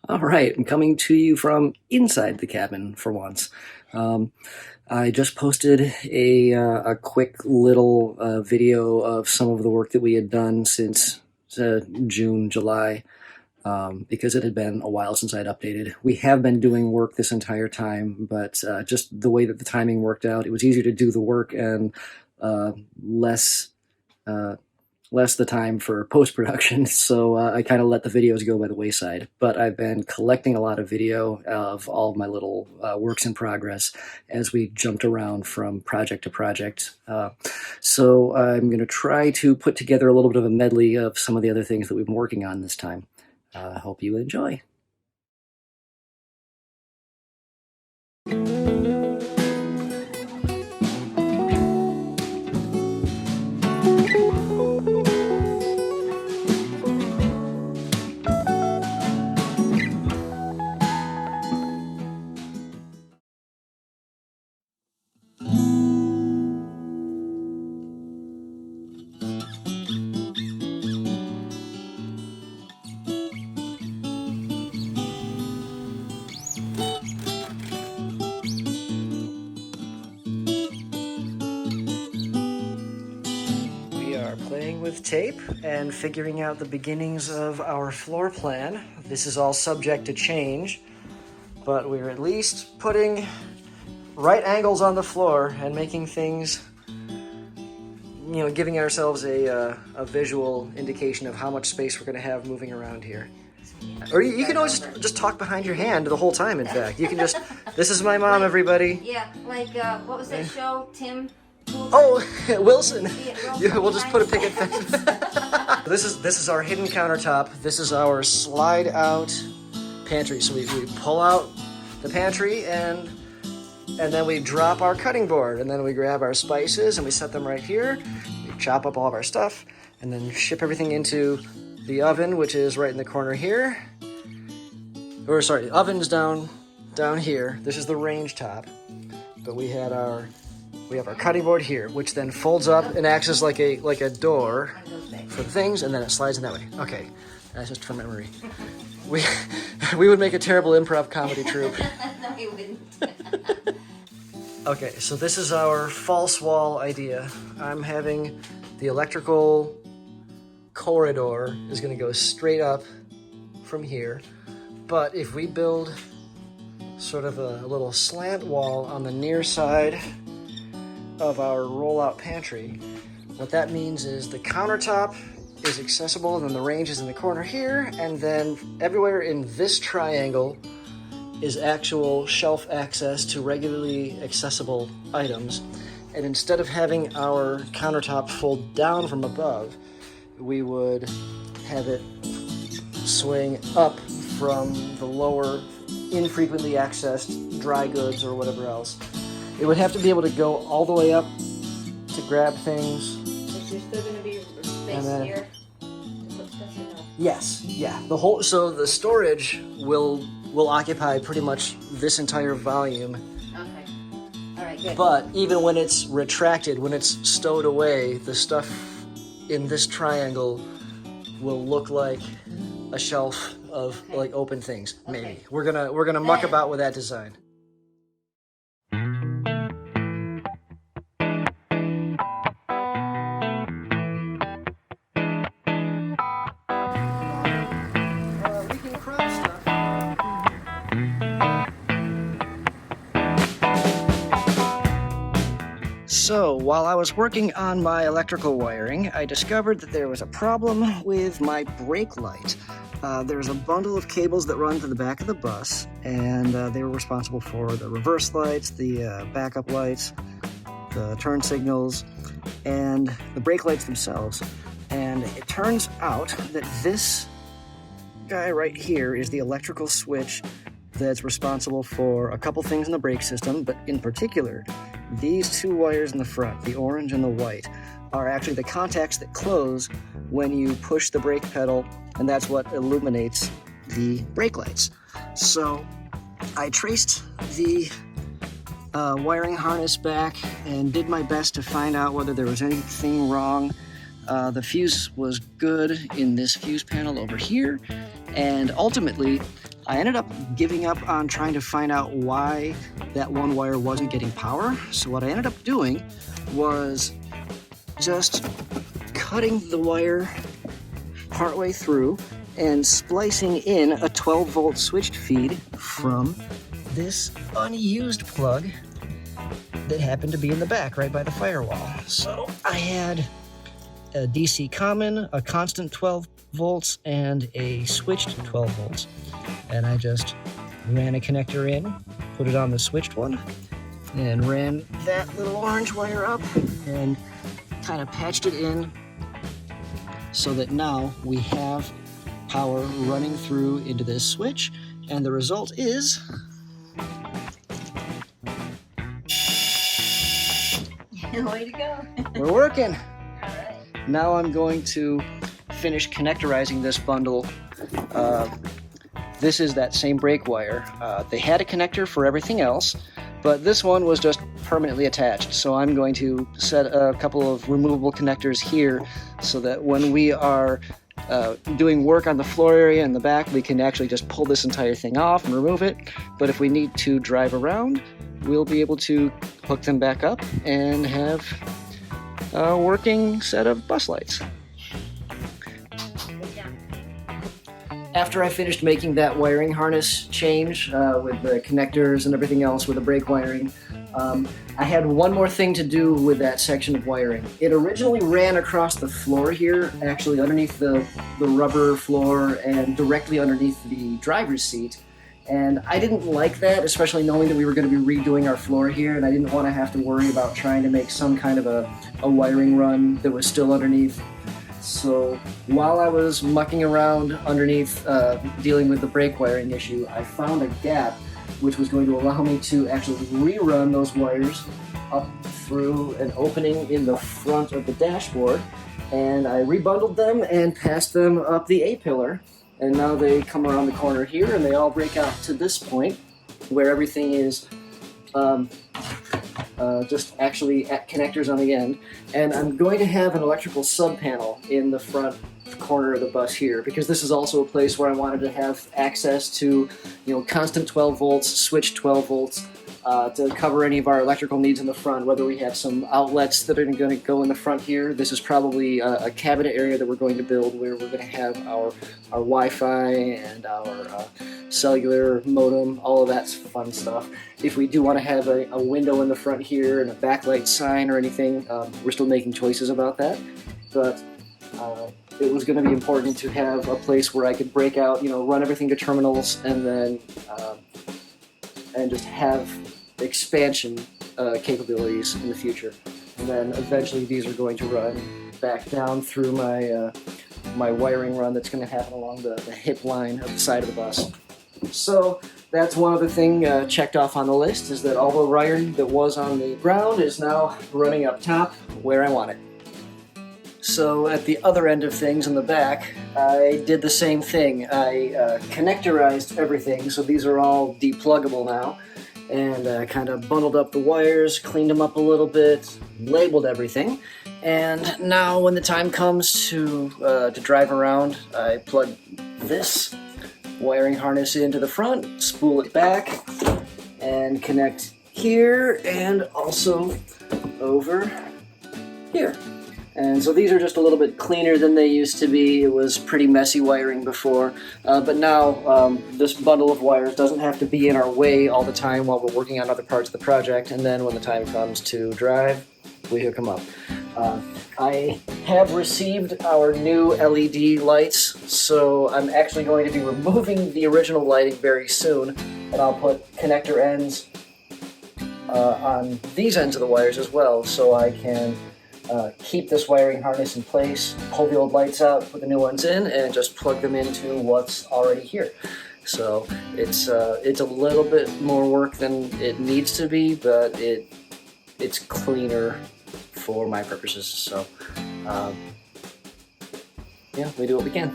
All right, I'm coming to you from inside the cabin for once. I just posted a quick little video of some of the work that we had done since June, July, because it had been a while since I'd updated. We have been doing work this entire time, but just the way that the timing worked out, it was easier to do the work and less the time for post-production, so I kind of let the videos go by the wayside. But I've been collecting a lot of video of all of my little works in progress as we jumped around from project to project. So I'm going to try to put together a little bit of a medley of some of the other things that we've been working on this time. Hope you enjoy. Playing with tape and figuring out the beginnings of our floor plan. This is all subject to change, but we're at least putting right angles on the floor and making things, giving ourselves a visual indication of how much space we're going to have moving around here. Or you can always just talk behind your hand the whole time, in fact. You can just, this is my mom, everybody. Yeah, like, what was that show, Tim? Oh, Wilson. Yeah, we'll just put a picket fence. This is our hidden countertop. This is our slide out pantry. So we pull out the pantry and then we drop our cutting board, and then we grab our spices and we set them right here. We chop up all of our stuff and then ship everything into the oven, which is right in the corner here. Or sorry, the oven's down here. This is the range top. But we have our cutting board here, which then folds up and acts as like a door for things, and then it slides in that way. Okay, that's just from memory. We would make a terrible improv comedy troupe. No, we wouldn't. Okay, so this is our false wall idea. I'm having the electrical corridor is going to go straight up from here, but if we build sort of a little slant wall on the near side of our rollout pantry, what that means is the countertop is accessible, and then the range is in the corner here, and then everywhere in this triangle is actual shelf access to regularly accessible items. And instead of having our countertop fold down from above, we would have it swing up from the lower, infrequently accessed dry goods or whatever else. It would have to be able to go all the way up to grab things. Is there still going to be space here to put stuff in? Yes, yeah. So the storage will occupy pretty much this entire volume. Okay. All right, good. But even when it's retracted, when it's stowed away, the stuff in this triangle will look like a shelf of like open things. Maybe Okay. we're gonna muck about with that design. So, while I was working on my electrical wiring, I discovered that there was a problem with my brake light. There's a bundle of cables that run to the back of the bus, and they were responsible for the reverse lights, the backup lights, the turn signals, and the brake lights themselves. And it turns out that this guy right here is the electrical switch that's responsible for a couple things in the brake system, but in particular, these two wires in the front, the orange and the white, are actually the contacts that close when you push the brake pedal, and that's what illuminates the brake lights. So I traced the wiring harness back and did my best to find out whether there was anything wrong. The fuse was good in this fuse panel over here, and ultimately I ended up giving up on trying to find out why that one wire wasn't getting power. So what I ended up doing was just cutting the wire partway through and splicing in a 12-volt switched feed from this unused plug that happened to be in the back right by the firewall. So I had a DC common, a constant 12 volts, and a switched 12 volts. And I just ran a connector in, put it on the switched one, and ran that little orange wire up and kind of patched it in so that now we have power running through into this switch, and the result is way to go. we're working. All right. Now I'm going to finish connectorizing this bundle. This is that same brake wire. They had a connector for everything else, but this one was just permanently attached. So I'm going to set a couple of removable connectors here so that when we are doing work on the floor area in the back, we can actually just pull this entire thing off and remove it. But if we need to drive around, we'll be able to hook them back up and have a working set of bus lights. After I finished making that wiring harness change with the connectors and everything else with the brake wiring, I had one more thing to do with that section of wiring. It originally ran across the floor here, actually underneath the rubber floor and directly underneath the driver's seat. And I didn't like that, especially knowing that we were going to be redoing our floor here, and I didn't want to have to worry about trying to make some kind of a wiring run that was still underneath. So while I was mucking around underneath dealing with the brake wiring issue, I found a gap which was going to allow me to actually rerun those wires up through an opening in the front of the dashboard, and I rebundled them and passed them up the A-pillar, and now they come around the corner here and they all break out to this point where everything is just actually at connectors on the end. And I'm going to have an electrical sub panel in the front corner of the bus here, because this is also a place where I wanted to have access to, constant 12 volts, switched 12 volts, to cover any of our electrical needs in the front, whether we have some outlets that are going to go in the front here. This is probably a cabinet area that we're going to build where we're going to have our Wi-Fi and our cellular modem, all of that fun stuff. If we do want to have a window in the front here and a backlight sign or anything, we're still making choices about that. But it was going to be important to have a place where I could break out, run everything to terminals, and then and just have expansion capabilities in the future. And then eventually these are going to run back down through my wiring run that's going to happen along the hip line of the side of the bus. So that's one other thing checked off on the list, is that all the wiring that was on the ground is now running up top where I want it. So at the other end of things in the back, I did the same thing. I connectorized everything, so these are all depluggable now, and kind of bundled up the wires, cleaned them up a little bit, labeled everything, and now when the time comes to drive around, I plug this wiring harness into the front, spool it back, and connect here and also over here. And so these are just a little bit cleaner than they used to be. It was pretty messy wiring before, but now this bundle of wires doesn't have to be in our way all the time while we're working on other parts of the project, and then when the time comes to drive, we hook them up. I have received our new LED lights, so I'm actually going to be removing the original lighting very soon, and I'll put connector ends on these ends of the wires as well, so I can keep this wiring harness in place, pull the old lights out, put the new ones in, and just plug them into what's already here. So it's a little bit more work than it needs to be, but it's cleaner for my purposes. So yeah, we do what we can.